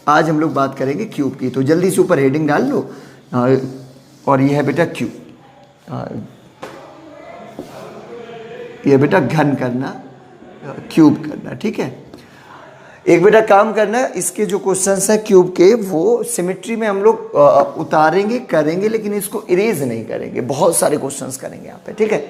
आज हम लोग बात करेंगे क्यूब की। तो जल्दी से ऊपर हेडिंग डाल लो। और ये है बेटा क्यूब, ये बेटा घन करना, क्यूब करना, ठीक है। एक बेटा काम करना, इसके जो क्वेश्चंस हैं क्यूब के वो सिमेट्री में हम लोग उतारेंगे करेंगे, लेकिन इसको इरेज नहीं करेंगे। बहुत सारे क्वेश्चंस करेंगे यहाँ पे, ठीक है।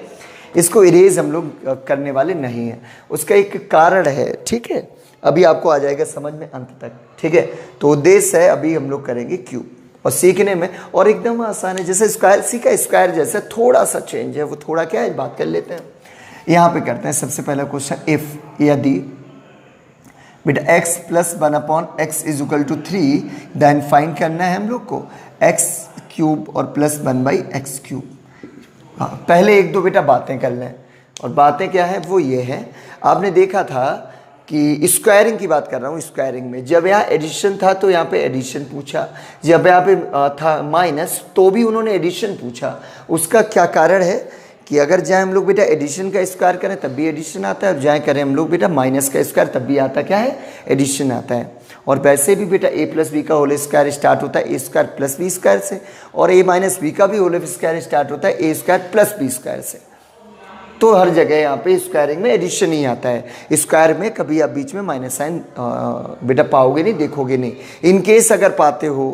इसको इरेज हम लोग करने वाले नहीं हैं, उसका एक कारण है, ठीक है। अभी आपको आ जाएगा समझ में अंत तक, ठीक है। तो उद्देश्य है अभी हम लोग करेंगे क्यूब, और सीखने में और एकदम आसान है। जैसे स्क्वायर सीखा, स्क्वायर जैसे थोड़ा सा चेंज है, वो थोड़ा क्या है बात कर लेते हैं। यहाँ पे करते हैं सबसे पहला क्वेश्चन, इफ यदि बेटा x plus 1/x is equal to 3, then find करना है हम लोग को x क्यूब और प्लस 1/x क्यूब। हाँ, पहले एक दो बेटा बातें कर लें, और बातें क्या है वो ये है, आपने देखा था कि स्क्वायरिंग की बात कर रहा हूँ। स्क्वायरिंग में जब यहाँ एडिशन था तो यहाँ पे एडिशन पूछा, जब यहाँ पे था माइनस तो भी उन्होंने एडिशन पूछा। उसका क्या कारण है कि अगर जाए हम लोग बेटा एडिशन का स्क्वायर करें तब भी एडिशन आता है, और जाए करें हम लोग बेटा माइनस का स्क्वायर तब भी आता क्या है, एडिशन आता है। और वैसे भी बेटा a प्लस बी का होल स्क्वायर स्टार्ट होता है a square plus b square से, और a माइनस बी का भी होल स्क्वायर स्टार्ट होता है a square plus b square से। तो हर जगह यहाँ पे स्क्वायरिंग में एडिशन ही आता है। स्क्वायर में कभी आप बीच में माइनस साइन बेटा पाओगे नहीं, देखोगे नहीं। इन केस अगर पाते हो,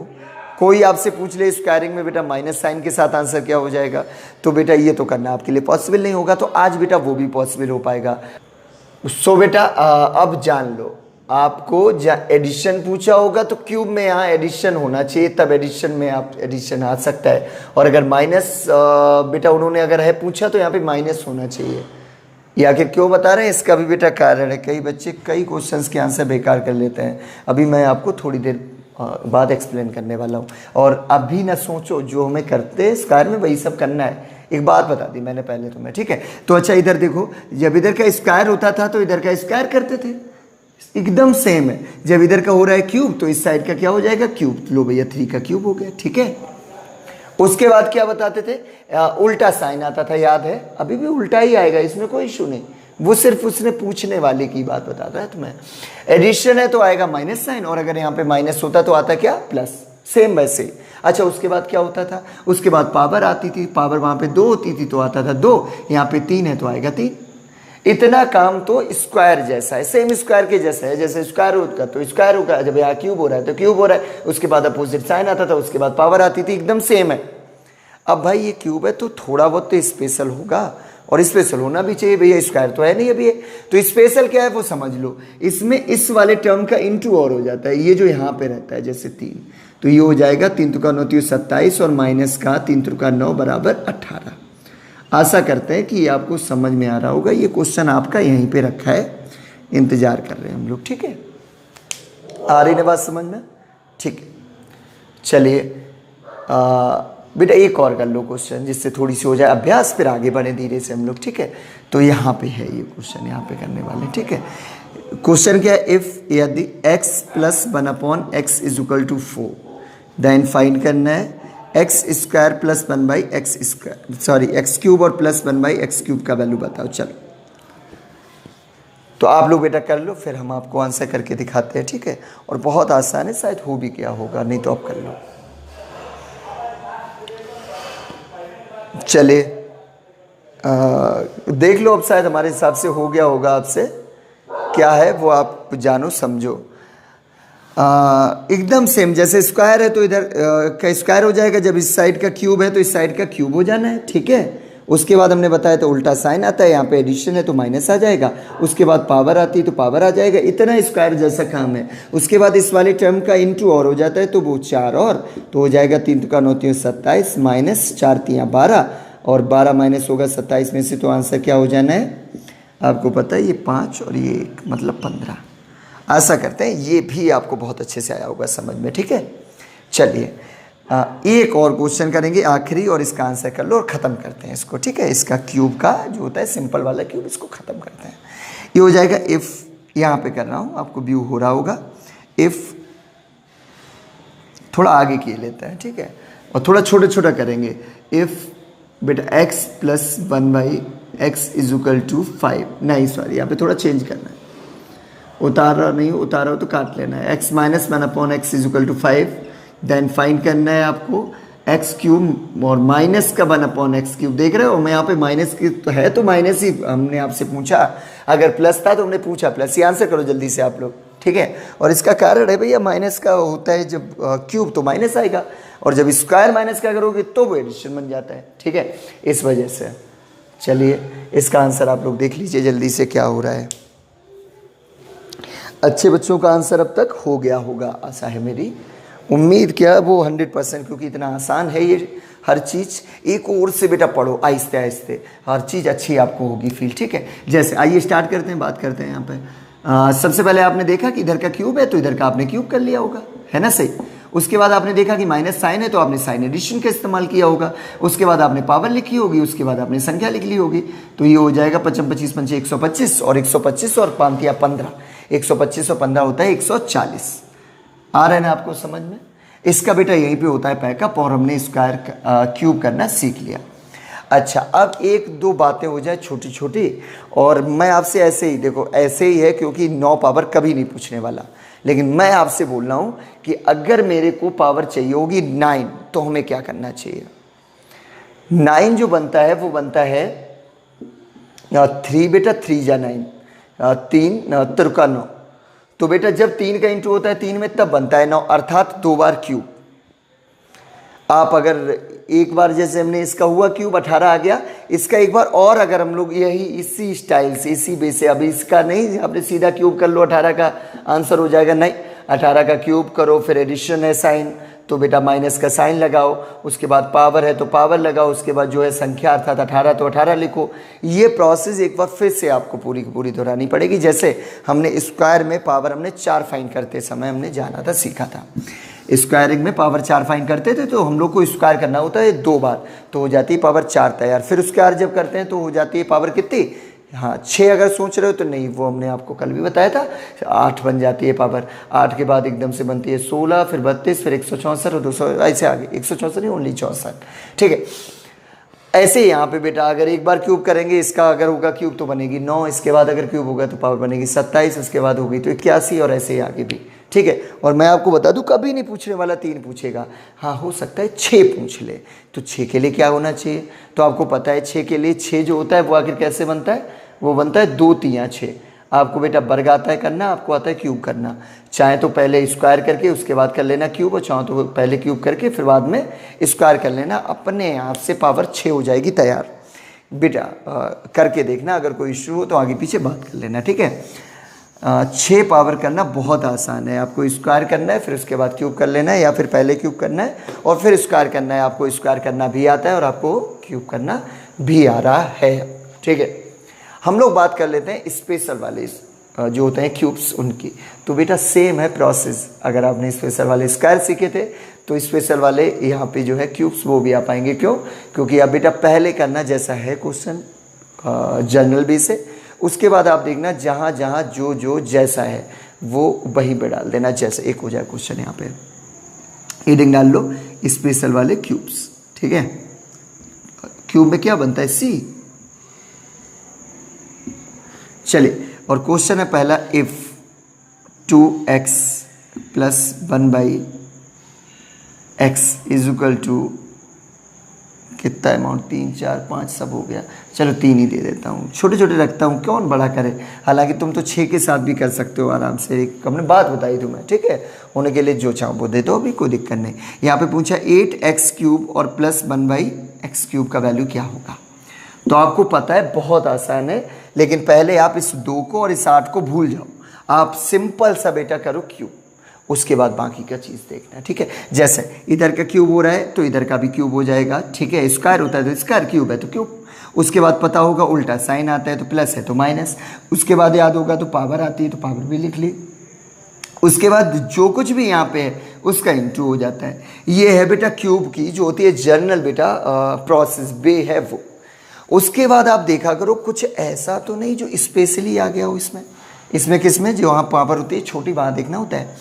कोई आपसे पूछ ले स्क्वायरिंग में बेटा माइनस साइन के साथ आंसर क्या हो जाएगा, तो बेटा ये तो करना आपके लिए पॉसिबल नहीं होगा। तो आज बेटा वो भी पॉसिबल हो पाएगा। सो बेटा अब जान लो, आपको एडिशन पूछा होगा तो क्यूब में यहाँ एडिशन होना चाहिए, तब एडिशन में आप एडिशन आ सकता है। और अगर माइनस बेटा उन्होंने अगर है पूछा तो यहाँ पे माइनस होना चाहिए। ये आखिर क्यों बता रहे हैं, इसका भी बेटा कारण है। कई बच्चे कई क्वेश्चंस के आंसर बेकार कर लेते हैं। अभी मैं आपको थोड़ी देर बाद एक्सप्लेन करने वाला हूँ। और अभी ना सोचो जो हमें करते हैं स्क्वायर में वही सब करना है। एक बात बता दी मैंने पहले तुम्हें, ठीक है। तो अच्छा इधर देखो, जब इधर का स्क्वायर होता था तो इधर का स्क्वायर करते थे, एकदम सेम है। जब इधर का हो रहा है क्यूब तो इस साइड का क्या हो जाएगा, क्यूब। लो भैया 3 का क्यूब हो गया, ठीक है। उसके बाद क्या बताते थे, उल्टा साइन आता था, याद है। अभी भी उल्टा ही आएगा, इसमें कोई इशू नहीं। वो सिर्फ उसने पूछने वाले की बात बताता है तुम्हें। एडिशन है तो आएगा माइनस साइन, और अगर यहाँ पे माइनस होता तो आता क्या, प्लस। सेम वैसे। अच्छा उसके बाद क्या होता था, उसके बाद पावर आती थी। पावर वहाँ पे 2 होती थी तो आता था 2, यहाँ पे 3 है तो आएगा 3। इतना काम तो स्क्वायर जैसा है, सेम स्क्वायर के जैसा है। जैसे स्क्वायर रूट का तो स्क्वायर होगा, जब यहाँ क्यूब हो रहा है तो क्यूब हो रहा है। उसके बाद अपोजिट साइन आता था, उसके बाद पावर आती थी, एकदम सेम है। अब भाई ये क्यूब है तो थोड़ा बहुत तो स्पेशल होगा, और स्पेशल होना भी चाहिए भैया, स्क्वायर तो है नहीं अभी है। तो स्पेशल क्या है वो समझ लो। इसमें इस वाले टर्म का इंटू और हो जाता है, ये जो यहाँ पे रहता है जैसे 3, तो ये हो जाएगा 3 × 9 = 27, और माइनस का 3 × 9 = 18। आशा करते हैं कि ये आपको समझ में आ रहा होगा। ये क्वेश्चन आपका यहीं पे रखा है, इंतजार कर रहे हैं हम लोग, ठीक है। आ रही है बात समझ में, ठीक है। चलिए बेटा एक और कर लो क्वेश्चन, जिससे थोड़ी सी हो जाए अभ्यास, फिर आगे बढ़े धीरे से हम लोग, ठीक है। तो यहाँ पे है ये क्वेश्चन, यहाँ पे करने वाले, ठीक है। क्वेश्चन क्या है, इफ यदि x plus 1/x is equal to 4, then find करना है x square plus 1/x square, sorry x cube और प्लस 1/x क्यूब का वैल्यू बताओ। चलो तो आप लोग बेटा कर लो, फिर हम आपको आंसर करके दिखाते हैं, ठीक है। और बहुत आसान है, शायद हो भी क्या होगा, नहीं तो आप कर लो। चले देख लो, अब शायद हमारे हिसाब से हो गया होगा आपसे। क्या है वो आप जानो समझो। एकदम सेम, जैसे स्क्वायर है तो इधर का स्क्वायर हो जाएगा, जब इस साइड का क्यूब है तो इस साइड का क्यूब हो जाना है, ठीक है। उसके बाद हमने बताया तो उल्टा साइन आता है, यहाँ पे एडिशन है तो माइनस आ जाएगा। उसके बाद पावर आती है तो पावर आ जाएगा। इतना स्क्वायर जैसा काम है। उसके बाद इस वाले टर्म का इंटू और हो जाता है, तो वो 4 और तो हो जाएगा 3 × 9 = 27, माइनस 4 × 3 = 12, और 12 माइनस होगा 27 में से, तो आंसर क्या हो जाना है आपको पता है, ये 5 और ये 1 मतलब 15। आशा करते हैं ये भी आपको बहुत अच्छे से आया होगा समझ में, ठीक है। चलिए एक और क्वेश्चन करेंगे आखिरी, और इसका आंसर कर लो और ख़त्म करते हैं इसको, ठीक है। इसका क्यूब का जो होता है सिंपल वाला क्यूब, इसको ख़त्म करते हैं। ये हो जाएगा इफ़, यहाँ पे कर रहा हूँ, आपको व्यू हो रहा होगा। इफ़ थोड़ा आगे किए लेते हैं, ठीक है, और थोड़ा छोटा छोटा करेंगे। इफ़ बेटा x plus 1/x is equal to 5, नहीं सॉरी यहाँ पे थोड़ा चेंज करना है। उतारा नहीं, उतारा हो तो काट लेना है। x minus 1/x is equal to 5। Then find करना है आपको एक्स क्यूब और माइनस का 1/x क्यूब। देख रहे हो मैं यहाँ पे माइनस की तो है, तो माइनस ही हमने आपसे पूछा, अगर प्लस था तो हमने पूछा प्लस ही। आंसर करो जल्दी से आप लोग, ठीक है। और इसका कारण है भैया माइनस का होता है जब क्यूब तो माइनस आएगा, और जब स्क्वायर माइनस का करोगे तो वो एडिशन बन जाता है, ठीक है, इस वजह से। चलिए इसका आंसर आप लोग देख लीजिए जल्दी से क्या हो रहा है। अच्छे बच्चों का आंसर अब तक हो गया होगा, आशा है मेरी, उम्मीद क्या वो 100%, क्योंकि इतना आसान है ये हर चीज़। एक और से बेटा पढ़ो आहिस्ते आहिस्ते, हर चीज़ अच्छी आपको होगी फील, ठीक है। जैसे आइए स्टार्ट करते हैं, बात करते हैं यहाँ पे। सबसे पहले आपने देखा कि इधर का क्यूब है तो इधर का आपने क्यूब कर लिया होगा, है ना, सही। उसके बाद आपने देखा कि माइनस साइन है तो आपने साइन एडिशन का इस्तेमाल किया होगा। उसके बाद आपने पावर लिखी होगी, उसके बाद आपने संख्या लिख ली होगी, तो ये हो जाएगा 55 25 पंचे 125 और 125 और 5 या 15, 125 और 15 होता है 140। आ रहा है ना आपको समझ में? इसका बेटा यहीं पे होता है पैकअप, और हमने स्क्वायर क्यूब करना सीख लिया। अच्छा, अब एक दो बातें हो जाए छोटी छोटी, और मैं आपसे ऐसे ही, देखो ऐसे ही है क्योंकि 9 पावर कभी नहीं पूछने वाला, लेकिन मैं आपसे बोल रहा हूँ कि अगर मेरे को पावर चाहिए होगी 9 तो हमें क्या करना चाहिए। 9 जो बनता है वो बनता है 3 बेटा, 3 जा 9, 3 तिरका 9। तो बेटा जब 3 का इंटू होता है 3 में तब बनता है 9, अर्थात 2 बार क्यूब। आप अगर एक बार, जैसे हमने इसका हुआ क्यूब 18 आ गया, इसका एक बार और अगर हम लोग यही इसी स्टाइल से इसी बेस से, अभी इसका नहीं आपने सीधा क्यूब कर लो 18 का आंसर हो जाएगा, नहीं, 18 का क्यूब करो, फिर एडिशन है साइन तो बेटा माइनस का साइन लगाओ, उसके बाद पावर है तो पावर लगाओ, उसके बाद जो है संख्या अर्थात 18 तो 18 लिखो। ये प्रोसेस एक बार फिर से आपको पूरी की पूरी दोहरानी पड़ेगी। जैसे हमने स्क्वायर में पावर हमने 4 फाइंड करते समय हमने जाना था, सीखा था। स्क्वायरिंग में पावर 4 फाइंड करते थे तो हम लोग को स्क्वायर करना होता है 2 बार, तो हो जाती है पावर 4 तैयार। फिर स्क्वायर जब करते हैं तो हो जाती है पावर कितनी, हाँ 6 अगर सोच रहे हो तो नहीं, वो हमने आपको कल भी बताया था, 8 बन जाती है पावर। 8 के बाद एकदम से बनती है 16, फिर 32, फिर 164 और 200, ऐसे आगे 164 नहीं, ओनली 64, ठीक है। ऐसे ही यहाँ पे बेटा अगर एक बार क्यूब करेंगे, इसका अगर होगा क्यूब तो बनेगी 9, इसके बाद अगर क्यूब होगा तो पावर बनेगी 27, उसके बाद होगी तो 81, और ऐसे ही आगे भी, ठीक है। और मैं आपको बता दूं कभी नहीं पूछने वाला 3 पूछेगा, हाँ हो सकता है 6 पूछ ले। तो 6 के लिए क्या होना चाहिए, तो आपको पता है 6 के लिए 6 जो होता है वो आखिर कैसे बनता है, वो बनता है 2 3 6। आपको बेटा वर्ग आता है करना, आपको आता है क्यूब करना। चाहे तो पहले स्क्वायर करके उसके बाद कर लेना क्यूब, और चाहे तो पहले क्यूब करके फिर बाद में स्क्वायर कर लेना, अपने आप से पावर 6 हो जाएगी तैयार। बेटा करके देखना, अगर कोई इशू हो तो आगे पीछे बात कर लेना, ठीक है। 6 पावर करना बहुत आसान है, आपको स्क्वायर करना है, फिर उसके बाद क्यूब कर लेना है, या फिर पहले क्यूब करना है और फिर स्क्वायर करना है। आपको स्क्वायर करना भी आता है और आपको क्यूब करना भी आ रहा है, ठीक है। हम लोग बात कर लेते हैं स्पेशल वाले जो होते हैं क्यूब्स उनकी। तो बेटा सेम है प्रोसेस, अगर आपने स्पेशल वाले स्क्वायर सीखे थे तो स्पेशल वाले यहाँ पे जो है क्यूब्स वो भी आ पाएंगे। क्यों? क्योंकि अब बेटा पहले करना जैसा है क्वेश्चन जनरल बी से, उसके बाद आप देखना जहाँ जहाँ जो जो जैसा है वो वहीं पे डाल देना, जैसे एक हो जाए क्वेश्चन यहाँ पे हेडिंग डाल लो स्पेशल वाले क्यूब्स, ठीक है। क्यूब में क्या बनता है, सी। चलिए, और क्वेश्चन है पहला, if 2x plus 1/x is equal to कितना अमाउंट, 3 4 5 सब हो गया, चलो 3 ही दे देता हूँ, छोटे छोटे रखता हूँ, कौन बड़ा करे। हालांकि तुम तो 6 के साथ भी कर सकते हो आराम से, एक हमने बात बताई तुम्हें, ठीक है। होने के लिए जो चाहो वो दे दो, अभी कोई दिक्कत नहीं। यहाँ पे पूछा 8x क्यूब और प्लस 1/x क्यूब का वैल्यू क्या होगा। तो आपको पता है बहुत आसान है, लेकिन पहले आप इस 2 को और इस 8 को भूल जाओ, आप सिंपल सा बेटा करो क्यूब, उसके बाद बाकी का चीज़ देखना, ठीक है। जैसे इधर का क्यूब हो रहा है तो इधर का भी क्यूब हो जाएगा, ठीक है। स्क्वायर होता है तो स्क्वायर, क्यूब है तो क्यूब। उसके बाद पता होगा उल्टा साइन आता है तो प्लस है तो माइनस। उसके बाद याद होगा तो पावर आती है तो पावर भी लिख ली। उसके बाद जो कुछ भी यहाँ पे है उसका इंटू हो जाता है। ये है बेटा क्यूब की जो होती है जर्नल बेटा प्रोसेस, बे है वो। उसके बाद आप देखा करो कुछ ऐसा तो नहीं जो स्पेशली आ गया हो इसमें किसमें जो वहाँ पावर होती है छोटी, वहाँ देखना होता है।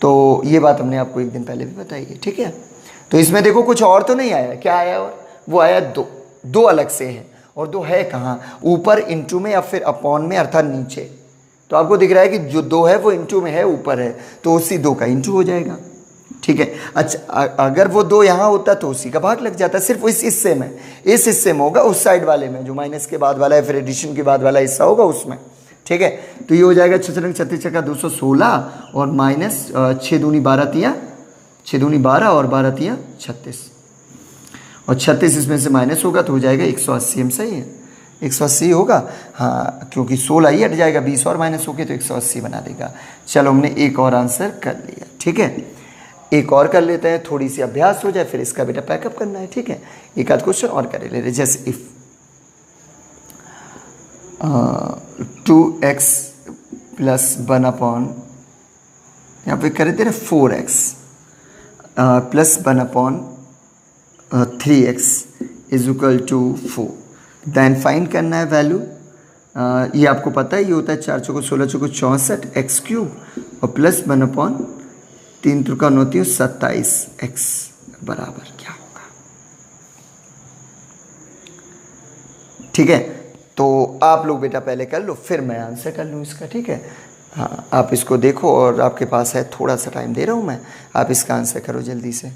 तो ये बात हमने आपको एक दिन पहले भी बताई है, ठीक है। तो इसमें देखो कुछ और तो नहीं आया, क्या आया और वो आया 2 अलग से है, और 2 है कहाँ, ऊपर इंटू में या फिर अपॉन में अर्थात नीचे, तो आपको दिख रहा है कि जो 2 है वो इंटू में है, ऊपर है, तो उसी 2 का इंटू हो जाएगा। ठीक है। अच्छा, अगर वो 2 यहाँ होता तो उसी का भाग लग जाता, सिर्फ इस हिस्से में, इस हिस्से में होगा, उस साइड वाले में जो माइनस के बाद वाला है, फिर एडिशन के बाद वाला हिस्सा होगा उसमें। ठीक है। तो ये हो जाएगा 6 36 छक्का 216 और माइनस 6 दूनी 12 तिया 6 दूनी 12 और 12 तिया 36 और 36 इसमें से माइनस होगा तो हो जाएगा 180। हम सही है, 180 होगा। हाँ, क्योंकि 16 ही हट जाएगा, 20 और माइनस होके तो 180 बना देगा। चलो हमने एक और आंसर कर लिया। ठीक है, एक और कर लेते हैं, थोड़ी सी अभ्यास हो जाए, फिर इसका बेटा पैकअप करना है। ठीक है, एक आध क्वेश्चन और कर ले रहे, जैसे इफ 2x प्लस 1 अपॉन, यहाँ पे कर देते हैं 4x plus 1 upon 3x is equal to 4, then find करना है वैल्यू। ये आपको पता है, ये होता है 4 चौको 16 चौको 64 एक्स क्यूब और प्लस 1 अपॉन 3 त्रिका 9 27 एक्स बराबर क्या होगा। ठीक है, तो आप लोग बेटा पहले कर लो, फिर मैं आंसर कर लूँ इसका। ठीक है, हाँ आप इसको देखो और आपके पास है, थोड़ा सा टाइम दे रहा हूँ मैं, आप इसका आंसर करो जल्दी से।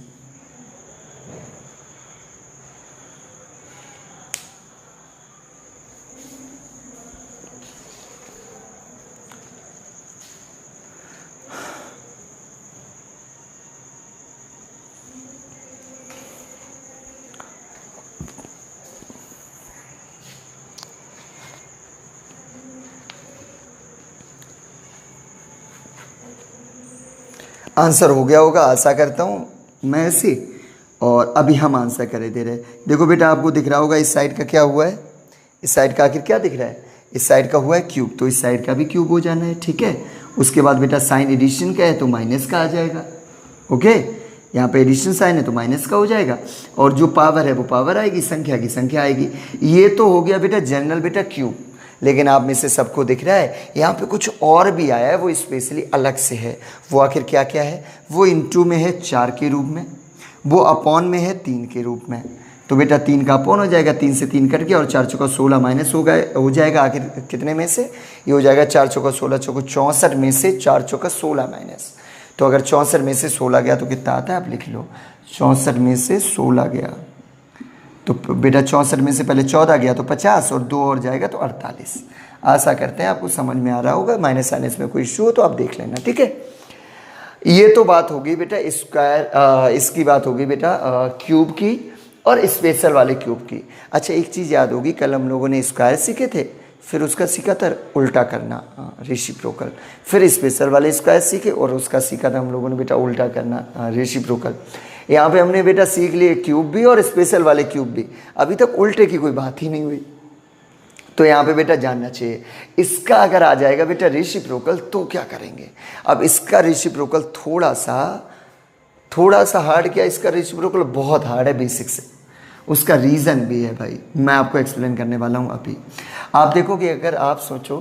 आंसर हो गया होगा, आशा करता हूँ मैं ऐसे। और अभी हम आंसर करें दे रहे। देखो बेटा, आपको दिख रहा होगा इस साइड का क्या हुआ है, इस साइड का आखिर क्या दिख रहा है, इस साइड का हुआ है क्यूब, तो इस साइड का भी क्यूब हो जाना है। ठीक है, उसके बाद बेटा साइन एडिशन का है तो माइनस का आ जाएगा। ओके, यहाँ पे एडिशन साइन है तो माइनस का हो जाएगा, और जो पावर है वो पावर आएगी, संख्या की संख्या आएगी। ये तो हो गया बेटा जनरल बेटा क्यूब, लेकिन आप में से सबको दिख रहा है यहाँ पे कुछ और भी आया है, वो स्पेशली अलग से है। वो आखिर क्या क्या है, वो इंटू में है 4 के रूप में, वो अपॉन में है 3 के रूप में। तो बेटा 3 का अपॉन हो जाएगा, 3 से 3 कट गया और 4 चौका 16 माइनस हो जाएगा। आखिर कितने में से, ये हो जाएगा 4 चौका 16 चौको 64 में से 4 चौका 16 माइनस। तो अगर 64 में से 16 गया तो कितना आता है, आप लिख लो, 64 में से 16 गया तो बेटा 64 में से पहले 14 गया तो 50 और 2 और जाएगा तो 48। आशा करते हैं आपको समझ में आ रहा होगा। माइनस आने में कोई इशू हो तो आप देख लेना। ठीक है, ये तो बात होगी बेटा स्क्वायर, इसकी बात होगी बेटा क्यूब की और स्पेशल वाले क्यूब की। अच्छा, एक चीज़ याद होगी, कल हम लोगों ने स्क्वायर सीखे थे, फिर उसका सीखा था उल्टा करना, रेसिप्रोकल, फिर स्पेशल वाले स्क्वायर सीखे और उसका सीखा था हम लोगों ने बेटा उल्टा करना, रेसिप्रोकल। यहाँ पे हमने बेटा सीख लिए क्यूब भी और स्पेशल वाले क्यूब भी, अभी तक उल्टे की कोई बात ही नहीं हुई। तो यहाँ पे बेटा जानना चाहिए, इसका अगर आ जाएगा बेटा रेसिप्रोकल तो क्या करेंगे। अब इसका रेसिप्रोकल थोड़ा सा हार्ड, क्या इसका रेसिप्रोकल बहुत हार्ड है बेसिक से, उसका रीज़न भी है भाई, मैं आपको एक्सप्लेन करने वाला हूँ अभी। आप देखो कि अगर आप सोचो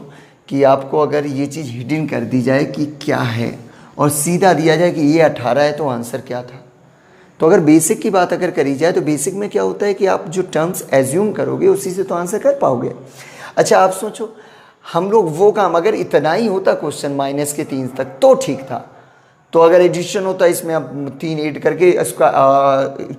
कि आपको अगर ये चीज़ हिडन कर दी जाए कि क्या है और सीधा दिया जाए कि ये 18 है तो आंसर क्या था, तो अगर बेसिक की बात अगर करी जाए तो बेसिक में क्या होता है कि आप जो टर्म्स एज्यूम करोगे उसी से तो आंसर कर पाओगे। अच्छा, आप सोचो हम लोग वो काम अगर इतना ही होता क्वेश्चन माइनस के 3 तक तो ठीक था, तो अगर एडिशन होता इसमें आप 3 ऐड करके इसका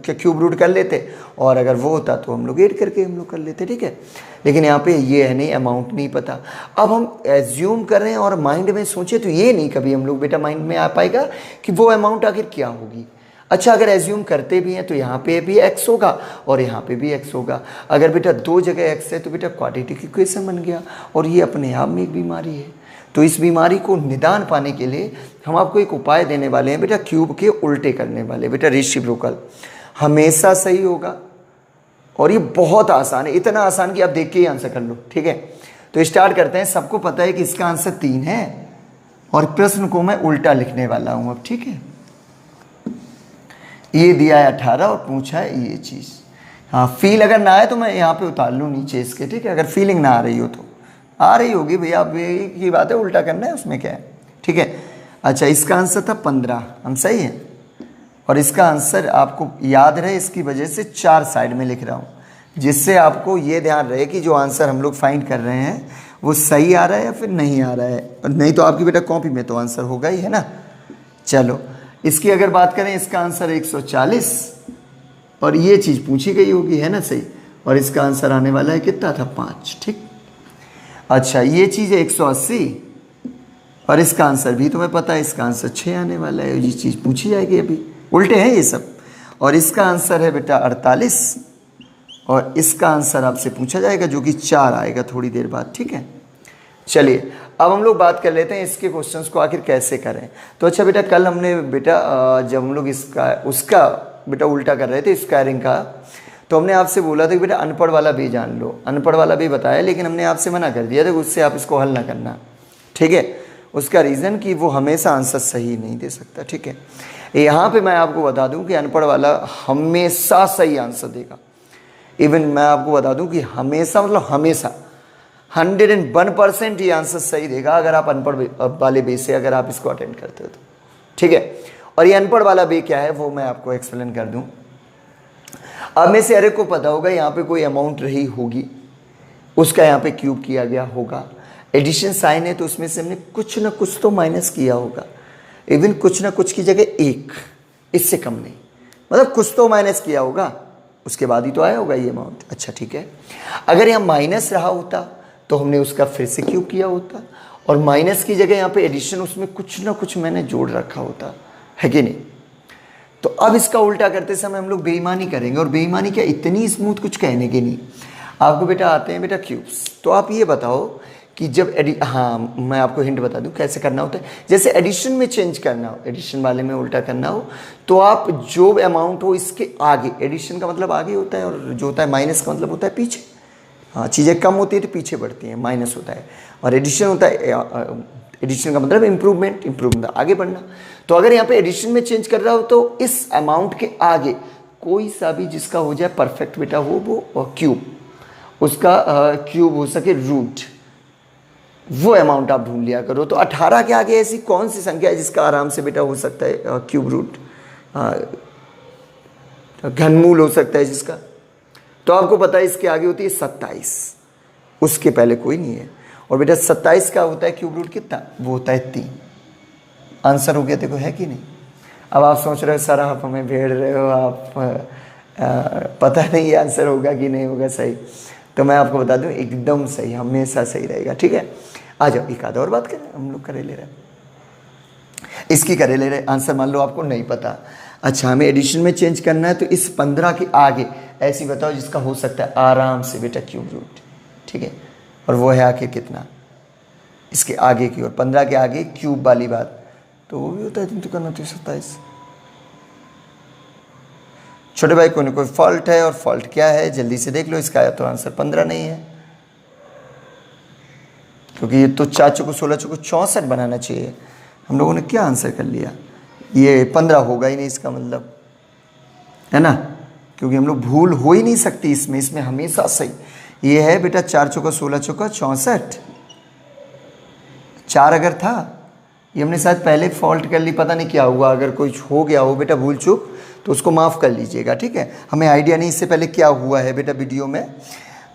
क्यूब रूट कर लेते, और अगर वो होता तो हम लोग ऐड करके हम लोग कर लेते। ठीक है, लेकिन यहाँ पे ये है नहीं, अमाउंट नहीं पता। अब हम एज्यूम कर रहे हैं और माइंड में सोचे तो ये नहीं कभी हम लोग बेटा माइंड में आ पाएगा कि वो अमाउंट आखिर क्या होगी। अच्छा, अगर एज्यूम करते भी हैं तो यहाँ पे भी x होगा और यहाँ पे भी x होगा। अगर बेटा 2 जगह x है तो बेटा क्वाड्रेटिक इक्वेशन बन गया, और ये अपने आप में एक बीमारी है। तो इस बीमारी को निदान पाने के लिए हम आपको एक उपाय देने वाले हैं बेटा, क्यूब के उल्टे करने वाले। बेटा रेसिप्रोकल हमेशा सही होगा और ये बहुत आसान है, इतना आसान कि आप देख के ही आंसर कर लो। ठीक है, तो स्टार्ट करते हैं। सबको पता है कि इसका आंसर 3 है और प्रश्न को मैं उल्टा लिखने वाला हूँ अब। ठीक है, ये दिया है 18 और पूछा है ये चीज़। हाँ, फील अगर ना आए तो मैं यहाँ पे उतार लूँ नीचे इसके। ठीक है, अगर फीलिंग ना आ रही हो तो आ रही होगी भैया, अब ये बात है, उल्टा करना है, उसमें क्या है। ठीक है, अच्छा इसका आंसर था 15, हम सही है, और इसका आंसर आपको याद रहे इसकी वजह से 4 साइड में लिख रहा हूँ, जिससे आपको ये ध्यान रहे कि जो आंसर हम लोग फाइंड कर रहे हैं वो सही आ रहा है या फिर नहीं आ रहा है, और नहीं तो आपकी बेटा कॉपी में तो आंसर होगा ही, है ना। चलो इसकी अगर बात करें, इसका आंसर 140 और ये चीज़ पूछी गई होगी, है ना सही, और इसका आंसर आने वाला है कितना था, 5, ठीक। अच्छा ये चीज़ है 180 और इसका आंसर भी तुम्हें पता है, इसका आंसर 6 आने वाला है, ये चीज़ पूछी जाएगी अभी, उल्टे हैं ये सब। और इसका आंसर है बेटा 48 और इसका आंसर आपसे पूछा जाएगा जो कि 4 आएगा थोड़ी देर बाद, ठीक है। चलिए अब हम लोग बात कर लेते हैं इसके क्वेश्चंस को आखिर कैसे करें। तो अच्छा बेटा कल हमने बेटा जब हम लोग इसका उसका बेटा उल्टा कर रहे थे स्क्वायरिंग का, तो हमने आपसे बोला था कि बेटा अनपढ़ वाला बी जान लो, अनपढ़ वाला बी बताया, लेकिन हमने आपसे मना कर दिया था कि उससे आप इसको हल ना करना, ठीक है। उसका रीज़न कि वो हमेशा आंसर सही नहीं दे सकता, ठीक है। यहाँ पे मैं आपको बता दूं कि अनपढ़ वाला हमेशा सही आंसर देगा। इवन मैं आपको बता दूं कि हमेशा मतलब हमेशा 101% ये आंसर सही देगा अगर आप अनपढ़ वाले बे से अगर आप इसको अटेंड करते हो तो, ठीक है। और ये अनपढ़ वाला बे क्या है वो मैं आपको एक्सप्लेन कर दूं। अब में से अरे को पता होगा यहाँ पे कोई अमाउंट रही होगी, उसका यहाँ पे क्यूब किया गया होगा, एडिशन साइन है तो उसमें से हमने कुछ ना कुछ तो माइनस किया होगा, इवन कुछ ना कुछ की जगह 1, इससे कम नहीं, मतलब कुछ तो माइनस किया होगा, उसके बाद ही तो आया होगा ये अमाउंट। अच्छा ठीक है, अगर यहाँ माइनस रहा होता तो हमने उसका फिर से क्यूब किया होता, और माइनस की जगह यहाँ पे एडिशन, उसमें कुछ ना कुछ मैंने जोड़ रखा होता, है कि नहीं। तो अब इसका उल्टा करते समय हम लोग बेईमानी करेंगे, और बेईमानी क्या, इतनी स्मूथ कुछ कहने की नहीं। आपको बेटा आते हैं बेटा क्यूब्स, तो आप ये बताओ कि जब हाँ मैं आपको हिंट बता दूं कैसे करना होता है। जैसे एडिशन में चेंज करना हो, एडिशन वाले में उल्टा करना हो, तो आप जो अमाउंट हो इसके आगे, एडिशन का मतलब आगे होता है, और जो होता है माइनस का मतलब होता है पीछे। हाँ चीज़ें कम होती है तो पीछे बढ़ती हैं, माइनस होता है, और एडिशन होता है, एडिशन का मतलब इम्प्रूवमेंट, इम्प्रूवमेंट आगे बढ़ना। तो अगर यहाँ पे एडिशन में चेंज कर रहा हो तो इस अमाउंट के आगे कोई सा भी जिसका हो जाए परफेक्ट बेटा वो क्यूब, उसका क्यूब हो सके रूट, वो अमाउंट आप ढूंढ लिया करो। तो 18 के आगे ऐसी कौन सी संख्या है जिसका आराम से बेटा हो सकता है क्यूब रूट, घनमूल हो सकता है जिसका। तो आपको पता है इसके आगे होती है 27, उसके पहले कोई नहीं है। और बेटा 27 का होता है क्यूब रूट कितना, वो होता है 3। आंसर हो गया, देखो है कि नहीं। अब आप सोच रहे हो सर आप हमें भेड़ रहे हो, आप पता नहीं आंसर होगा कि नहीं होगा सही। तो मैं आपको बता दूं एकदम सही, हमेशा सही रहेगा, ठीक है। आ जाओ एक आधा और बात करें, हम लोग करे ले रहे हैं, इसकी करे ले रहे। आंसर मान लो आपको नहीं पता, अच्छा हमें एडिशन में चेंज करना है, तो इस 15 के आगे ऐसी बताओ जिसका हो सकता है आराम से बेटा क्यूब रूट, ठीक है। और वो है आखिर कितना, इसके आगे की ओर 15 के आगे क्यूब वाली बात, तो वो भी होता है 3 तो करना तो 27। छोटे भाई को कोई फॉल्ट है, और फॉल्ट क्या है जल्दी से देख लो। इसका तो आंसर 15 नहीं है, क्योंकि ये तो 4 चौको 16 चौको 64 बनाना चाहिए। हम लोगों ने क्या आंसर कर लिया, ये 15 होगा ही नहीं इसका मतलब, है ना, क्योंकि हम लोग भूल हो ही नहीं सकती इसमें, इसमें हमेशा सही। ये है बेटा 4 चौका 16 चौका 64, 4 अगर था, ये हमने शायद पहले फॉल्ट कर ली, पता नहीं क्या हुआ। अगर कोई हो गया हो बेटा भूल चूक तो उसको माफ़ कर लीजिएगा, ठीक है। हमें आइडिया नहीं इससे पहले क्या हुआ है बेटा वीडियो में,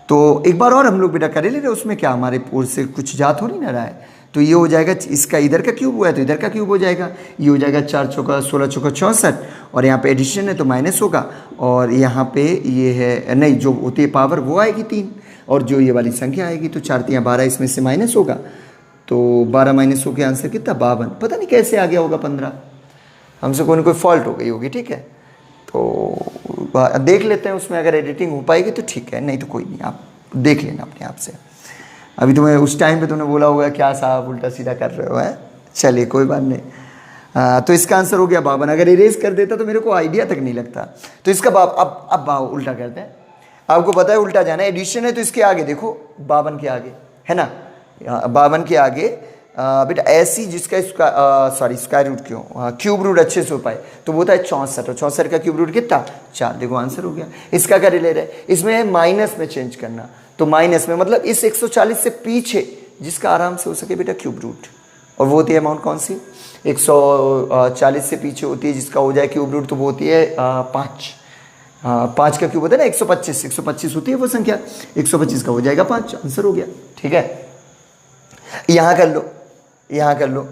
तो एक बार और हम लोग बेटा करे ले रहे, उसमें क्या हमारे पूर से कुछ जात हो नहीं ना रहा है। तो ये हो जाएगा, इसका इधर का क्यूब हुआ है तो इधर का क्यूब हो जाएगा, ये हो जाएगा 4 चौका 16 चौका 64, और यहाँ पे एडिशन है तो माइनस होगा, और यहाँ पे ये है नहीं, जो होती है पावर वो आएगी 3, और जो ये वाली संख्या आएगी तो 4 3 12, इसमें से माइनस होगा, तो 12 माइनस हो के आंसर कितना 52। पता नहीं कैसे आ गया होगा 15, हमसे कोई ना कोई फॉल्ट हो गई होगी, ठीक है। तो देख लेते हैं उसमें, अगर एडिटिंग हो पाएगी तो ठीक है, नहीं तो कोई नहीं, आप देख लेना अपने आप से। अभी तुम्हें उस टाइम पे तुमने बोला होगा क्या साहब उल्टा सीधा कर रहे हो, है, चलिए कोई बात नहीं। तो इसका आंसर हो गया 52। अगर इरेज कर देता तो मेरे को आइडिया तक नहीं लगता। तो इसका अब भाव उल्टा करते हैं, आपको पता है उल्टा जाना है, एडिशन है तो इसके आगे देखो 52 के आगे, है ना, 52 के आगे बेटा ऐसी जिसका स्क्वायर रूट क्यों, क्यूब रूट अच्छे से हो पाए, तो वो होता है 64, और 64 का क्यूब रूट कितना 4, देखो आंसर हो गया। इसका क्या ले रहे हैं, इसमें है माइनस में चेंज करना, तो माइनस में मतलब इस 140 से पीछे जिसका आराम से हो सके बेटा क्यूब रूट, और वो होती है अमाउंट कौन सी, 140 से पीछे होती है जिसका हो जाए क्यूब रूट, तो वो होती है 5। 5 का क्यूब होता है ना 125 होती है वो संख्या, 125 का हो जाएगा 5, आंसर हो गया, ठीक है। यहाँ कर लो, यहाँ कर लो।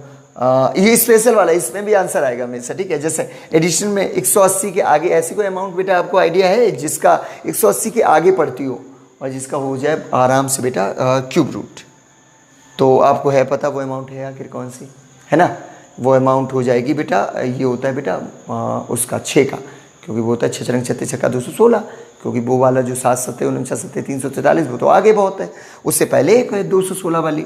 ये स्पेशल वाला, इसमें भी आंसर आएगा हमेशा, ठीक है। जैसे एडिशन में 180 के आगे ऐसी कोई अमाउंट बेटा आपको आइडिया है जिसका 180 के आगे पड़ती हो और जिसका हो जाए आराम से बेटा क्यूब रूट? तो आपको है पता वो अमाउंट है आखिर कौन सी, है ना? वो अमाउंट हो जाएगी बेटा, ये होता है बेटा उसका 6 का, क्योंकि वो होता है 6 × 36 = 216, क्योंकि वो वाला जो 7 7 49 7 344 वो तो आगे बहुत है। उससे पहले एक है 216 वाली,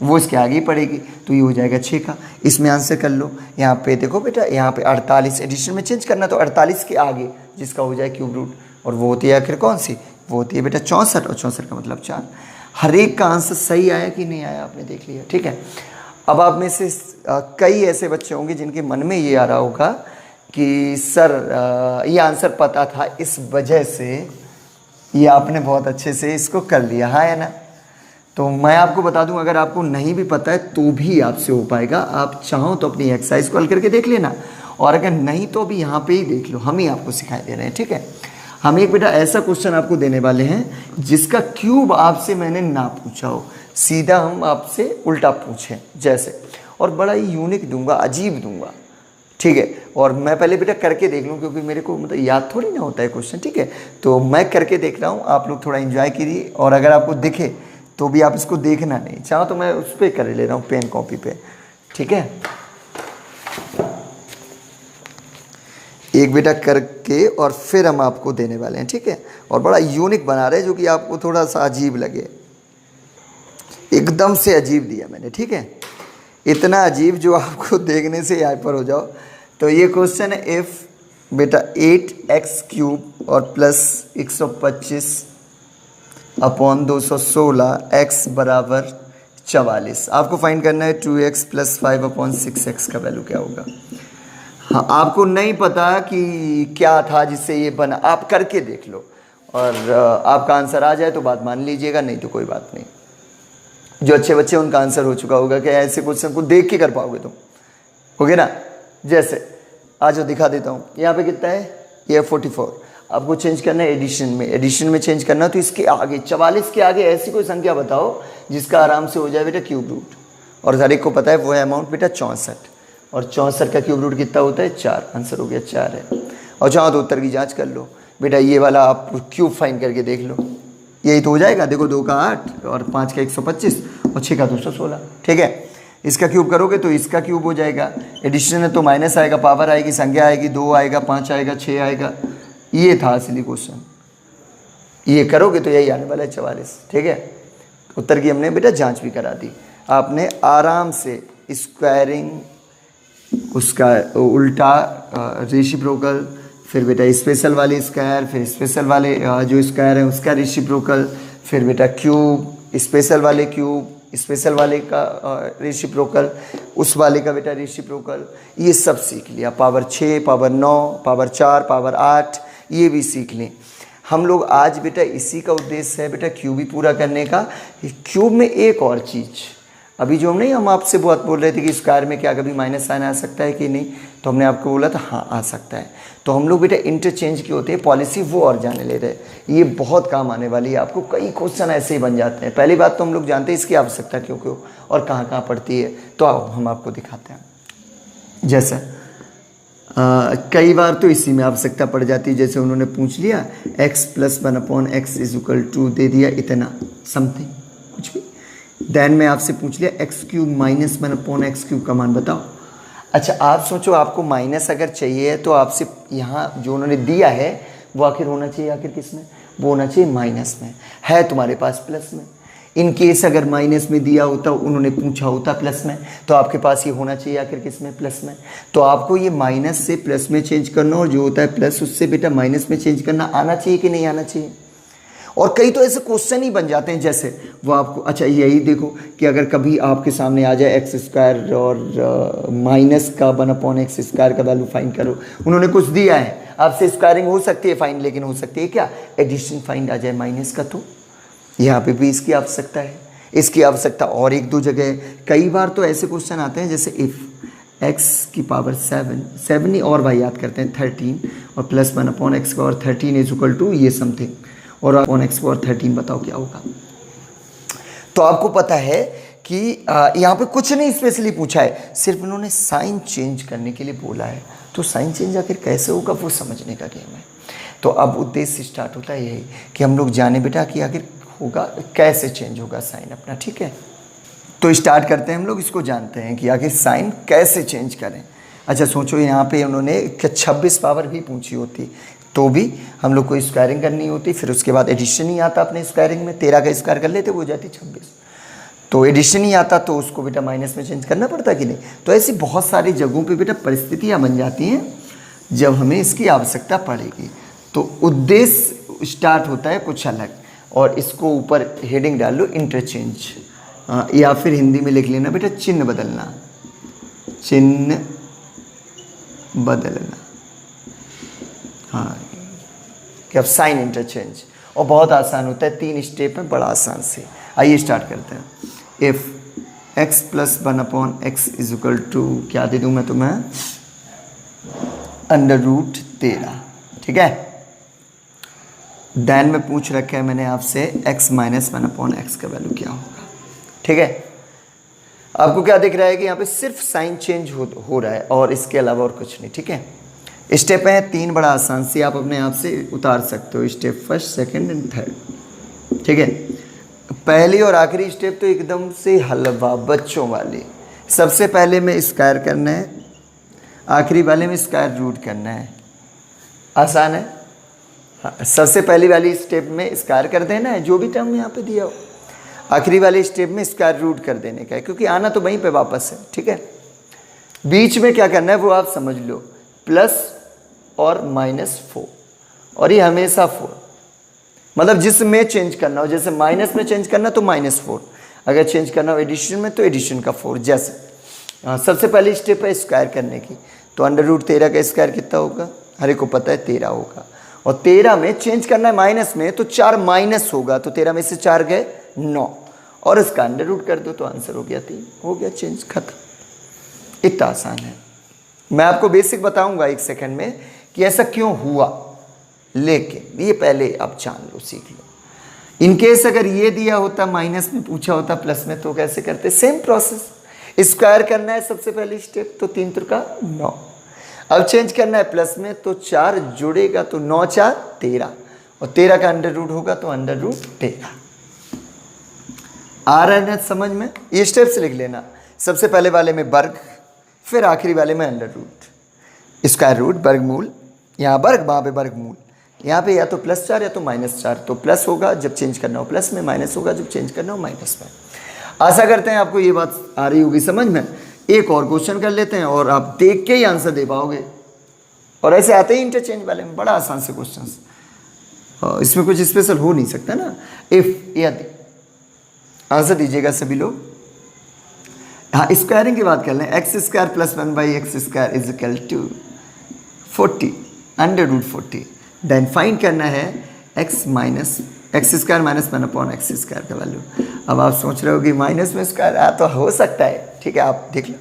वो इसके आगे ही पड़ेगी, तो ये हो जाएगा 6 का। इसमें आंसर कर लो। यहाँ पे देखो बेटा, यहाँ पे 48 एडिशन में चेंज करना, तो 48 के आगे जिसका हो जाए क्यूब रूट, और वो होती है आखिर कौन सी? वो होती है बेटा 64, और 64 का मतलब 4। हर एक का आंसर सही आया कि नहीं आया आपने देख लिया, ठीक है। अब आप में से कई ऐसे बच्चे होंगे जिनके मन में ये आ रहा होगा कि सर ये आंसर पता था, इस वजह से ये आपने बहुत अच्छे से इसको कर लिया, हाँ है ना? तो मैं आपको बता दूं, अगर आपको नहीं भी पता है तो भी आपसे हो पाएगा। आप चाहो तो अपनी एक्सरसाइज को हल करके देख लेना, और अगर नहीं तो अभी यहाँ पे ही देख लो, हम ही आपको सिखाई दे रहे हैं, ठीक है। हम एक बेटा ऐसा क्वेश्चन आपको देने वाले हैं जिसका क्यूब आपसे मैंने ना पूछा हो, सीधा हम आपसे उल्टा पूछें जैसे, और बड़ा ही यूनिक दूंगा, अजीब दूंगा, ठीक है। और मैं पहले बेटा करके देख लूँ, क्योंकि मेरे को मतलब याद थोड़ी ना होता है क्वेश्चन, ठीक है। तो मैं करके देख रहा हूँ, आप लोग थोड़ा एंजॉय कीजिए, और अगर आपको दिखे तो भी आप इसको देखना नहीं चाहो तो मैं उस पर कर ले रहा हूँ पेन कॉपी पे, ठीक है। एक बेटा करके और फिर हम आपको देने वाले हैं, ठीक है। और बड़ा यूनिक बना रहे हैं जो कि आपको थोड़ा सा अजीब लगे, एकदम से अजीब दिया मैंने, ठीक है। इतना अजीब जो आपको देखने से हाइपर हो जाओ। तो ये क्वेश्चन है इफ बेटा 8x³ और प्लस 125 अपॉन 216 x बराबर 44। आपको फाइंड करना है 2x + 5 अपॉन 6x का वैल्यू क्या होगा। हाँ, आपको नहीं पता कि क्या था जिससे ये बना, आप करके देख लो, और आपका आंसर आ जाए तो बात मान लीजिएगा, नहीं तो कोई बात नहीं। जो अच्छे बच्चे उनका आंसर हो चुका होगा कि ऐसे क्वेश्चन को देख के कर पाओगे तुम, होगे ना। जैसे आज जो दिखा देता हूँ, यहाँ पे कितना है, ये 44। आपको चेंज करना है एडिशन में, एडिशन में चेंज करना तो इसके आगे 44 के आगे ऐसी कोई संख्या बताओ जिसका आराम से हो जाए बेटा क्यूब रूट। और हर एक को पता है वो है अमाउंट बेटा 64, और 64 का क्यूब रूट कितना होता है 4। आंसर हो गया 4 है। और चाहो तो उत्तर की जांच कर लो बेटा, ये वाला आप क्यूब फाइंड करके देख लो, यही तो हो जाएगा। देखो 2 का 8 और 5 का 125 और 6 का 216, ठीक है। इसका क्यूब करोगे तो इसका क्यूब हो जाएगा। एडिशन है तो माइनस आएगा, पावर आएगी, संख्या आएगी, 2 आएगा, 5 आएगा, 6 आएगा। ये था असली क्वेश्चन, ये करोगे तो यही आने वाला है 44, ठीक है। उत्तर की हमने बेटा जांच भी करा दी, आपने आराम से स्क्वायरिंग, उसका उल्टा रेसिप्रोकल, फिर बेटा स्पेशल वाले स्क्वायर, फिर स्पेशल वाले जो स्क्वायर है उसका रेसिप्रोकल, फिर बेटा क्यूब, स्पेशल वाले क्यूब, स्पेशल वाले का रेसिप्रोकल, उस वाले का बेटा रेसिप्रोकल, ये सब सीख लिया। पावर 6, पावर 9, पावर 4, पावर 8, ये भी सीख लें हम लोग आज बेटा। इसी का उद्देश्य है बेटा क्यूब ही पूरा करने का। क्यूब में एक और चीज़, अभी जो हम आपसे बहुत बोल रहे थे कि स्क्वायर में क्या कभी माइनस साइन आ सकता है कि नहीं, तो हमने आपको बोला था हाँ आ सकता है। तो हम लोग बेटा इंटरचेंज की होते हैं पॉलिसी, वो और जाने ले रहे हैं। ये बहुत काम आने वाली है आपको, कई क्वेश्चन ऐसे ही बन जाते हैं। पहली बात तो हम लोग जानते हैं इसकी आवश्यकता क्यों क्यों और कहाँ कहाँ पड़ती है, तो आओ हम आपको दिखाते हैं। जैसा कई बार तो इसी में आवश्यकता पड़ जाती है, जैसे उन्होंने पूछ लिया x + 1/x = दे दिया इतना समथिंग कुछ भी, देन मैं आपसे पूछ लिया x³ - 1/x³ का मान बताओ। अच्छा आप सोचो, आपको माइनस अगर चाहिए तो आपसे यहाँ जो उन्होंने दिया है वो आखिर होना चाहिए, आखिर किस में, वो होना चाहिए माइनस में, है तुम्हारे पास प्लस में। इन केस अगर माइनस में दिया होता, उन्होंने पूछा होता प्लस में, तो आपके पास ये होना चाहिए आखिर किस में, प्लस में। तो आपको ये माइनस से प्लस में चेंज करना, और जो होता है प्लस उससे बेटा माइनस में चेंज करना आना चाहिए कि नहीं आना चाहिए। और कई तो ऐसे क्वेश्चन ही बन जाते हैं, जैसे वो आपको, अच्छा यही देखो कि अगर कभी आपके सामने आ जाए x² और माइनस का 1/x² का वैल्यू फाइंड करो, उन्होंने कुछ दिया है आपसे, स्क्वायरिंग हो सकती है फाइंड, लेकिन हो सकती है क्या एडिशन फाइंड आ जाए माइनस का, तो यहाँ पे भी इसकी आवश्यकता है, इसकी आवश्यकता और 1-2 जगह। कई बार तो ऐसे क्वेश्चन आते हैं जैसे इफ़ x⁻7 7 ही और भाई याद करते हैं 13 और प्लस 1/x और 13 = ये समथिंग, और 1/x और 13 बताओ क्या होगा। तो आपको पता है कि यहाँ पे कुछ नहीं स्पेशली पूछा है, सिर्फ उन्होंने साइन चेंज करने के लिए बोला है। तो साइन चेंज आखिर कैसे होगा वो समझने का गेम है। तो अब उद्देश्य स्टार्ट होता है यही कि हम लोग जाने बेटा कि आखिर होगा कैसे चेंज होगा साइन अपना, ठीक है। तो स्टार्ट करते हैं, हम लोग इसको जानते हैं कि आखिर साइन कैसे चेंज करें। अच्छा सोचो, यहाँ पे उन्होंने 26 पावर भी पूछी होती तो भी हम लोग को स्क्वायरिंग करनी होती, फिर उसके बाद एडिशन ही आता अपने स्क्वायरिंग में, 13 का स्क्वायर कर लेते वो हो जाती 26। तो एडिशन ही आता तो उसको बेटा माइनस में चेंज करना पड़ता कि नहीं। तो ऐसी बहुत सारी जगहों पे बेटा परिस्थितियाँ बन जाती हैं जब हमें इसकी आवश्यकता पड़ेगी। तो उद्देश्य स्टार्ट होता है कुछ अलग, और इसको ऊपर हेडिंग डाल लो इंटरचेंज, या फिर हिंदी में लिख लेना बेटा चिन्ह बदलना, चिन्ह बदलना। हाँ, कि अब साइन इंटरचेंज, और बहुत आसान होता है, 3 स्टेप में बड़ा आसान से। आइए स्टार्ट करते हैं। If x plus 1/x is equal to, क्या दे दूँ मैं तुम्हें, √13, ठीक है। देन में पूछ रखा है मैंने आपसे x माइनस 1/x का वैल्यू क्या होगा, ठीक है। आपको क्या दिख रहा है कि यहाँ पे सिर्फ साइन चेंज हो रहा है और इसके अलावा और कुछ नहीं, ठीक है। स्टेप है 3 बड़ा आसान से, आप अपने आप से उतार सकते हो, step first, second and third, ठीक है। पहली और आखिरी स्टेप तो एकदम से हलवा बच्चों वाली। सबसे पहले में स्क्वायर करना है, आखिरी वाले में स्क्वायर रूट करना है, आसान है। हाँ, सबसे पहली वाली स्टेप में स्क्वायर कर देना है जो भी टर्म यहाँ पे दिया हो, आखिरी वाले स्टेप में स्क्वायर रूट कर देने का है, क्योंकि आना तो वहीं पे वापस है, ठीक है। बीच में क्या करना है वो आप समझ लो, प्लस और -4, और ये हमेशा 4, मतलब जिसमें चेंज करना हो, जैसे माइनस में चेंज करना तो -4, अगर चेंज करना हो एडिशन में तो एडिशन का 4। जैसे सबसे पहली स्टेप है स्क्वायर करने की, तो √13 का स्क्वायर कितना होगा, हर एक को पता है 13 होगा, और 13 में चेंज करना है माइनस में तो 4 माइनस होगा, तो 13 में से 4 गए 9, और इसका √ कर दो तो आंसर हो गया 3, हो गया चेंज, खत्म। इतना आसान है। मैं आपको बेसिक बताऊंगा 1 सेकंड में कि ऐसा क्यों हुआ, लेकिन ये पहले आप जान लो, सीख लो। इनकेस अगर ये दिया होता माइनस में पूछा होता प्लस में, तो कैसे करते, सेम प्रोसेस, स्क्वायर करना है सबसे पहली स्टेप, तो 3 × 9, अब चेंज करना है प्लस में तो 4 जुड़ेगा तो 9 × 4 13, और 13 का √ होगा तो √13। आ रहा है ना समझ में, ये स्टेप से लिख लेना, सबसे पहले वाले में वर्ग, फिर आखिरी वाले में √, स्क्वायर रूट, वर्गमूल, यहाँ वर्ग वहाँ पे वर्गमूल, यहाँ पे या तो +4 या तो -4, तो प्लस होगा जब चेंज करना हो प्लस में, माइनस होगा जब चेंज करना हो माइनस में। आशा करते हैं आपको ये बात आ रही होगी समझ में। एक और क्वेश्चन कर लेते हैं और आप देख के ही आंसर दे पाओगे, और ऐसे आते ही इंटरचेंज वाले में, बड़ा आसान से क्वेश्चन, इसमें कुछ स्पेशल हो नहीं सकता ना। इफ, यदि, आंसर दीजिएगा सभी लोग। हाँ, स्क्वायरिंग की बात कर लें, x² + 1/x² is equal to 40, √40। Then find करना है x² - 1/x² का वैल्यू। अब आप सोच रहे हो कि माइनस में स्क्वायर आ तो हो सकता है, ठीक है, आप देख लो,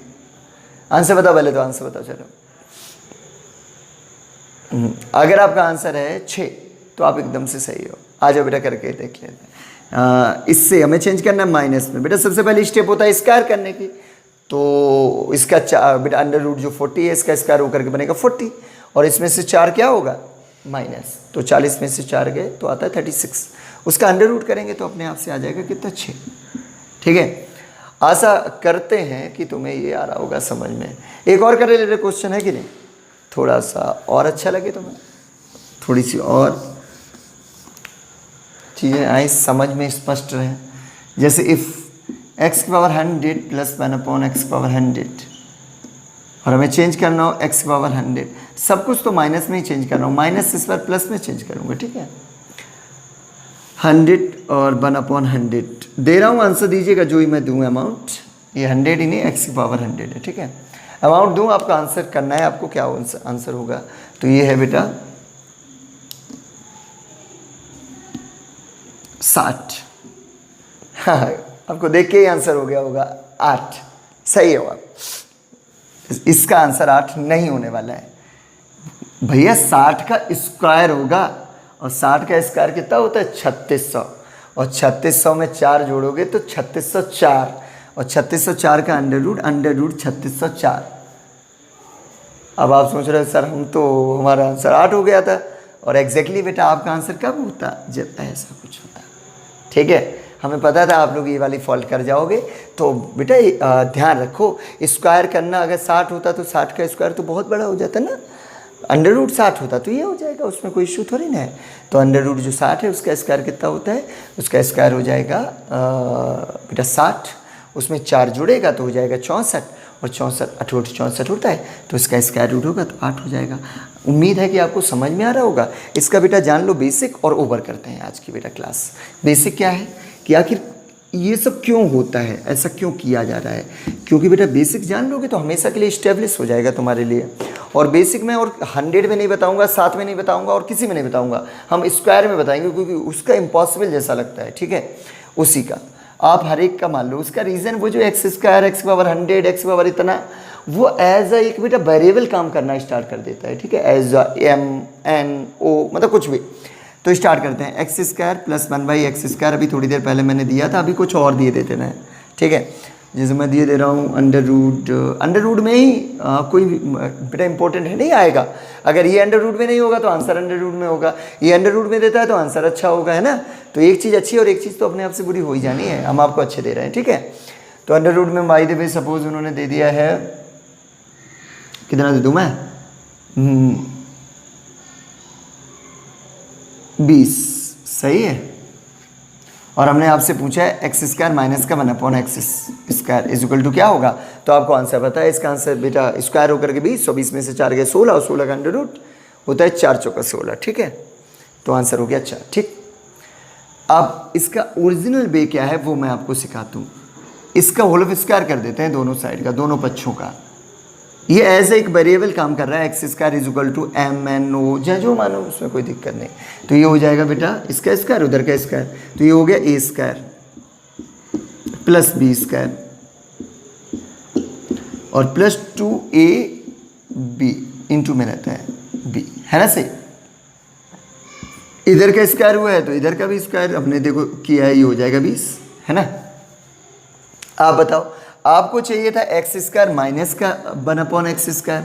आंसर बताओ पहले, तो आंसर बताओ चलो। अगर आपका आंसर है 6 तो आप एकदम से सही हो, आ जाओ बेटा करके देख लेते हैं। इससे हमें चेंज करना है माइनस में, बेटा सबसे पहली स्टेप होता है स्क्वायर करने की, तो इसका बेटा √ जो 40 है इसका स्क्वायर होकर के बनेगा 40, और इसमें से 4 क्या होगा, माइनस, तो 40 में से 4 गए तो आता है 36, उसका √ करेंगे तो अपने आप से आ जाएगा कितना, 6, ठीक है। आशा करते हैं कि तुम्हें ये आ रहा होगा समझ में। एक और कर ले क्वेश्चन है कि नहीं, थोड़ा सा और अच्छा लगे तुम्हें, थोड़ी सी और चीज़ें आए समझ में, स्पष्ट रहे। जैसे इफ़ x⁻100 + 1/x⁻100, और हमें चेंज करना हो x⁻100, सब कुछ तो माइनस में ही चेंज करना हो, माइनस इस बार प्लस में चेंज करूँगा, ठीक है। 100 और 1/100 दे रहा हूँ, आंसर दीजिएगा जो ही मैं दूँ अमाउंट, ये 100 ही नहीं x⁻100 है, ठीक है। अमाउंट दूँ, आपका आंसर करना है, आपको क्या आंसर होगा, तो ये है बेटा 60। हाँ, आपको देख के ही आंसर हो गया होगा 8, सही होगा। इसका आंसर 8 नहीं होने वाला है भैया, 60 का स्क्वायर होगा, और 60 का स्क्वायर कितना होता है 3600, और 3600 में 4 जोड़ोगे तो 3604, और 3604 का अंडर रूट 3604। अब आप सोच रहे हो सर हम तो हमारा आंसर 8 हो गया था, और एग्जैक्टली बेटा आपका आंसर कब होता, जब ऐसा कुछ होता। ठीक है, हमें पता था आप लोग ये वाली फॉल्ट कर जाओगे। तो बेटा ध्यान रखो, स्क्वायर करना अगर 60 होता तो 60 का स्क्वायर तो बहुत बड़ा हो जाता ना, अंडर रूट 60 होता तो ये हो जाएगा, उसमें कोई इशू थोड़ी ना है। तो अंडर रूट जो 60 है उसका स्क्वायर कितना होता है, उसका स्क्वायर हो जाएगा बेटा 60, उसमें 4 जुड़ेगा तो हो जाएगा 64, और 64 8 64 होता है, तो इसका स्क्वायर रूट होगा तो 8 हो जाएगा। उम्मीद है कि आपको समझ में आ रहा होगा। इसका बेटा जान लो बेसिक, और ओवर करते हैं आज की बेटा क्लास। बेसिक क्या है कि आखिर ये सब क्यों होता है, ऐसा क्यों किया जा रहा है, क्योंकि बेटा बेसिक जान लोगे तो हमेशा के लिए इस्टेब्लिश हो जाएगा तुम्हारे लिए। और बेसिक में और 100 में नहीं बताऊंगा, 7 में नहीं बताऊंगा, और किसी में नहीं बताऊंगा, हम स्क्वायर में बताएंगे, क्योंकि उसका इम्पॉसिबल जैसा लगता है। ठीक है, उसी का आप हर एक का मान लो। उसका रीज़न वो जो x square, x power 100, x power इतना, वो एज अ एक बेटा वेरिएबल काम करना स्टार्ट कर देता है। ठीक है, as a m n o मतलब कुछ भी। तो स्टार्ट करते हैं, एक्स स्क्वायर प्लस 1/x²। अभी थोड़ी देर पहले मैंने दिया था, अभी कुछ और दिए देते हैं। ठीक है, जैसे मैं दिए दे रहा हूँ अंडर रूट में ही कोई बेटा इंपॉर्टेंट है नहीं आएगा। अगर ये अंडर रूट में नहीं होगा तो आंसर अंडर रूट में होगा, ये अंडर रूट में देता है तो आंसर अच्छा होगा, है ना। तो एक चीज़ अच्छी और एक चीज़ तो अपने आप से बुरी हो ही जानी है, हम आपको अच्छे दे रहे हैं। ठीक है, तो अंडर रूट में बाय द वे सपोज उन्होंने दे दिया है, कितना दे दूँ मैं, 20, सही है। और हमने आपसे पूछा है एक्स स्क्वायर माइनस का 1/x² इज इक्वल टू क्या होगा, तो आपको आंसर पता है। इसका आंसर बेटा स्क्वायर होकर के 20, 20 में से 4 गए 16, और 16 का अंडर रूट होता है 4 चौका 16। ठीक है, तो आंसर हो गया 4। ठीक, अब इसका ओरिजिनल वे क्या है वो मैं आपको सिखाता हूँ। इसका होल ऑफ स्क्वायर कर देते हैं दोनों साइड का, दोनों पक्षों का। ये ऐसे एक वेरिएबल काम कर रहा है, x square is equal to m n o, जो मानो उसमें कोई दिक्कत नहीं। तो ये हो जाएगा बेटा इसका स्क्वायर उधर का स्क्वायर, तो ये हो गया ए स्क्वायर प्लस बी स्क्वायर और प्लस 2ab इंटू में रहता है b, है ना सही। इधर का स्क्वायर हुआ है तो इधर का भी स्क्वायर अपने देखो किया है, ये हो जाएगा 20, है ना। आप बताओ, आपको चाहिए था एक्स स्क्वायर माइनस का 1/x²,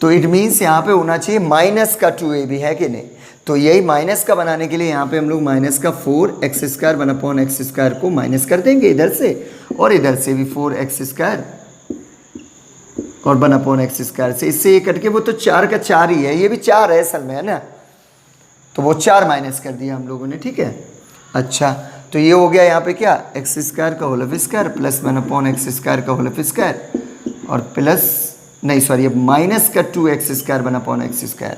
तो इट मीन्स यहाँ पे होना चाहिए माइनस का 2ab, है कि नहीं। तो यही माइनस का बनाने के लिए यहाँ पे हम लोग माइनस का 4x² 1/x² को माइनस कर देंगे इधर से, और इधर से भी 4x² और 1/x² से, इससे ये कट के वो तो 4 का 4 ही है, ये भी 4 है असल में, है ना। तो वो 4 माइनस कर दिया हम लोगों ने। ठीक है, अच्छा, तो ये हो गया यहाँ पे क्या, x² का whole of square plus 1/x² का होल ऑफ स्क्वायर, और प्लस नहीं सॉरी अब माइनस का 2x² 1/x²।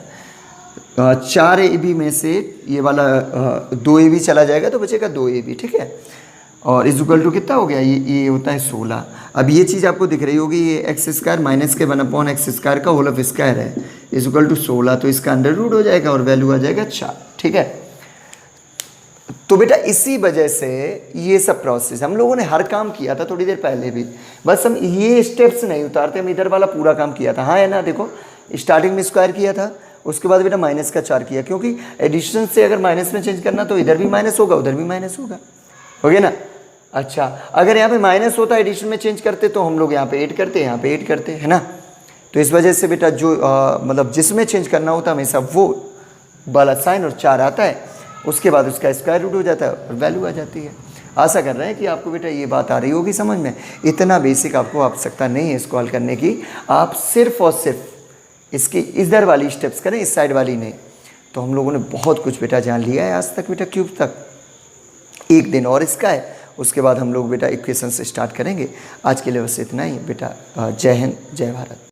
4ab में से ये वाला 2ab चला जाएगा तो बचेगा 2ab। ठीक है, और इज इक्वल टू कितना हो गया, ये होता है 16। अब ये चीज़ आपको दिख रही होगी, ये x² माइनस के 1/x² का होल ऑफ स्क्वायर है, इज इक्वल टू 16, तो इसका अंडर रूट हो जाएगा और वैल्यू आ जाएगा 4। ठीक है, तो बेटा इसी वजह से ये सब प्रोसेस हम लोगों ने हर काम किया था थोड़ी देर पहले भी, बस हम ये स्टेप्स नहीं उतारते, हम इधर वाला पूरा काम किया था। हाँ है ना, देखो स्टार्टिंग में स्क्वायर किया था, उसके बाद बेटा माइनस का 4 किया, क्योंकि एडिशन से अगर माइनस में चेंज करना तो इधर भी माइनस होगा उधर भी माइनस होगा, हो गया ना। अच्छा, अगर यहाँ पे माइनस होता एडिशन में चेंज करते तो हम लोग यहाँ पे 8 करते, यहाँ पे 8 करते, है ना। तो इस वजह से बेटा जो मतलब जिसमें चेंज करना होता हमेशा वो वाला साइन और 4 आता है, उसके बाद उसका स्क्वायर रूट हो जाता है और वैल्यू आ जाती है। आशा कर रहे हैं कि आपको बेटा ये बात आ रही होगी समझ में। इतना बेसिक आपको आवश्यकता नहीं है इसको हल करने की, आप सिर्फ और सिर्फ इसकी इधर वाली स्टेप्स करें, इस साइड वाली नहीं। तो हम लोगों ने बहुत कुछ बेटा जान लिया है आज तक बेटा क्यूब तक। एक दिन और इसका है, उसके बाद हम लोग बेटा इक्वेशन से स्टार्ट करेंगे। आज के लिए बस इतना ही बेटा। जय हिंद, जय भारत।